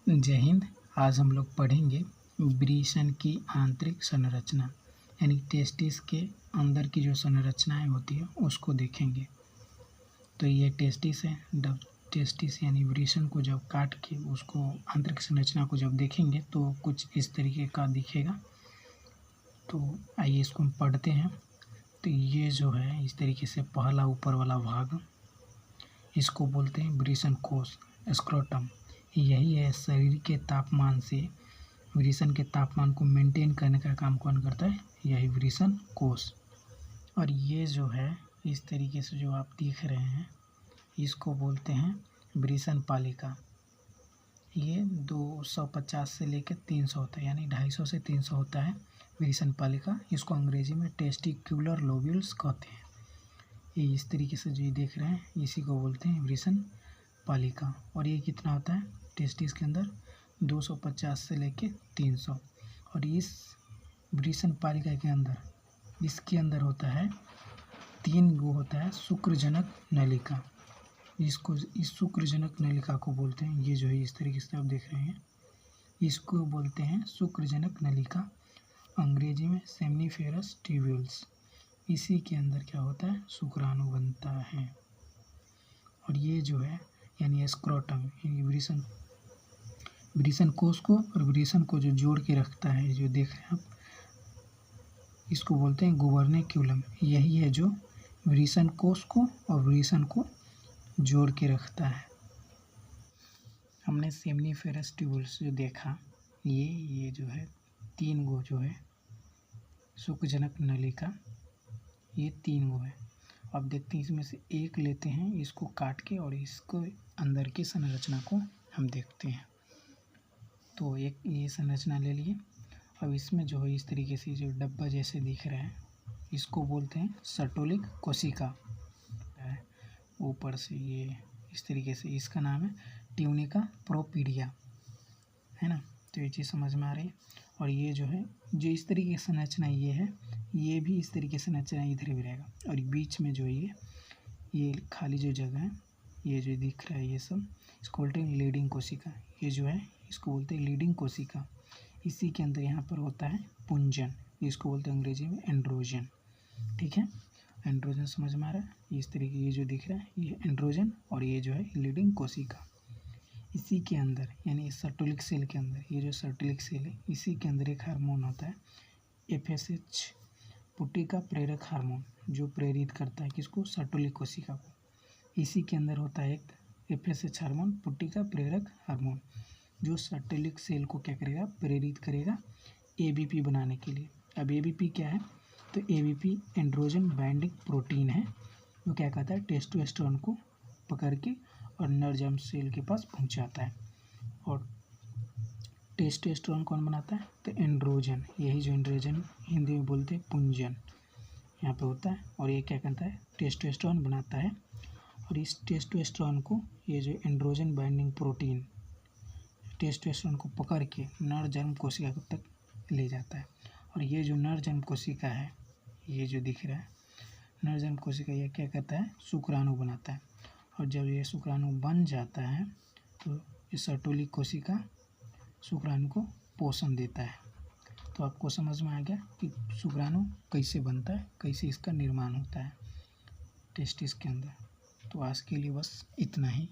जय हिंद। आज हम लोग पढ़ेंगे वृषण की आंतरिक संरचना, यानी टेस्टिस के अंदर की जो संरचनाएं होती है उसको देखेंगे। तो ये टेस्टिस है। जब टेस्टिस यानी वृषण को जब काट के उसको आंतरिक संरचना को जब देखेंगे तो कुछ इस तरीके का दिखेगा। तो आइए इसको हम पढ़ते हैं। तो ये जो है इस तरीके से पहला ऊपर वाला भाग, इसको बोलते हैं वृषण कोश, स्क्रोटम। यही है शरीर के तापमान से वृषण के तापमान को मेंटेन करने का काम कौन करता है, यही वृषण कोश। और ये जो है इस तरीके से जो आप देख रहे हैं इसको बोलते हैं वृषण पालिका। ये 250 से लेकर 300 होता है, यानी 250 से 300 होता है वृषण पालिका। इसको अंग्रेजी में टेस्टिक्युलर लोब्यूल्स कहते हैं। ये इस तरीके से जो ये देख रहे हैं इसी को बोलते हैं वृषण पालिका। और ये कितना होता है टेस्टिस के अंदर, 250 से लेके 300। और इस वृषण पालिका के अंदर, इसके अंदर होता है 3 गो होता है शुक्रजनक नलिका। इसको इस शुक्रजनक नलिका को बोलते हैं, ये जो है इस तरीके से आप देख रहे हैं इसको बोलते हैं शुक्रजनक नलिका, अंग्रेजी में सेमनीफेरस ट्यूब्यूल्स। इसी के अंदर क्या होता है, शुक्राणु बनता है। और ये जो है यानी स्क्रोटम, यानी वृषण कोश को और वृषण को जो जोड़ के रखता है, जो देख रहे हैं आप, इसको बोलते हैं गुबर्नेक्युलम। यही है जो वृषण कोश को और वृषण को जोड़ के रखता है। हमने सेमनीफेरस ट्यूब्यूल्स जो देखा, ये जो है 3 गो जो है शुक्रजनक नलिका, ये 3 गो है। अब देखते हैं इसमें से एक लेते हैं, इसको काट के, और इसको अंदर की संरचना को हम देखते हैं। तो एक ये संरचना ले लिए। अब इसमें जो है इस तरीके से जो डब्बा जैसे दिख रहा है इसको बोलते हैं सर्टोलिक कोशिका। ऊपर से ये इस तरीके से, इसका नाम है ट्यूनिका प्रोपीडिया, है ना। तो ये चीज़ समझ में आ रही है। और ये जो है जो इस तरीके की संरचना ये है, ये भी इस तरीके से संरचना इधर भी रहेगा। और बीच में जो ये खाली जो जगह है, ये जो दिख रहा है ये सब, इसको बोलते हैं लीडिंग कोशिका। ये जो है इसको बोलते हैं लीडिंग कोशिका। इसी के अंदर यहाँ पर होता है पुंजन, इसको बोलते हैं अंग्रेजी में एंड्रोजन। ठीक है, एंड्रोजन समझ में आ रहा है। इस तरीके ये जो दिख रहा है ये एंड्रोजन, और ये जो है लीडिंग कोशिका। इसी के अंदर यानी सर्टोलिक सेल के अंदर, ये जो सर्टोलिक सेल है इसी के अंदर एक हार्मोन होता है FSH, पुट्टिका प्रेरक हार्मोन, जो प्रेरित करता है किसको, सर्टोलिक कोशिका को। इसी के अंदर होता है एक FSH हार्मोन, पुट्टिका प्रेरक हार्मोन, जो सर्टोलिक सेल को क्या करेगा, प्रेरित करेगा ABP बनाने के लिए। अब ABP क्या है, तो ABP एंड्रोजन बाइंडिंग प्रोटीन है, जो क्या कहता है टेस्टोस्टेरोन को पकड़ के और नर जर्म सेल के पास पहुंचाता है। और टेस्टोस्टेरोन कौन बनाता है, तो एंड्रोजन। यही जो एंड्रोजन हिंदी में बोलते हैं पुंजन, यहाँ पे होता है। और ये क्या करता है, टेस्टोस्टेरोन बनाता है। और इस टेस्टोस्टेरोन को ये जो एंड्रोजन बाइंडिंग प्रोटीन टेस्टोस्टेरोन को पकड़ के नर जर्म कोशिका तक ले जाता है। और ये जो नर जर्म कोशिका है, ये जो दिख रहा है नर जर्म कोशिका, ये क्या करता है, शुक्राणु बनाता है। और जब ये शुक्राणु बन जाता है तो ये सर्टोलिक कोशिका शुक्राणु को पोषण देता है। तो आपको समझ में आ गया कि शुक्राणु कैसे बनता है, कैसे इसका निर्माण होता है टेस्टिस के अंदर। तो आज के लिए बस इतना ही।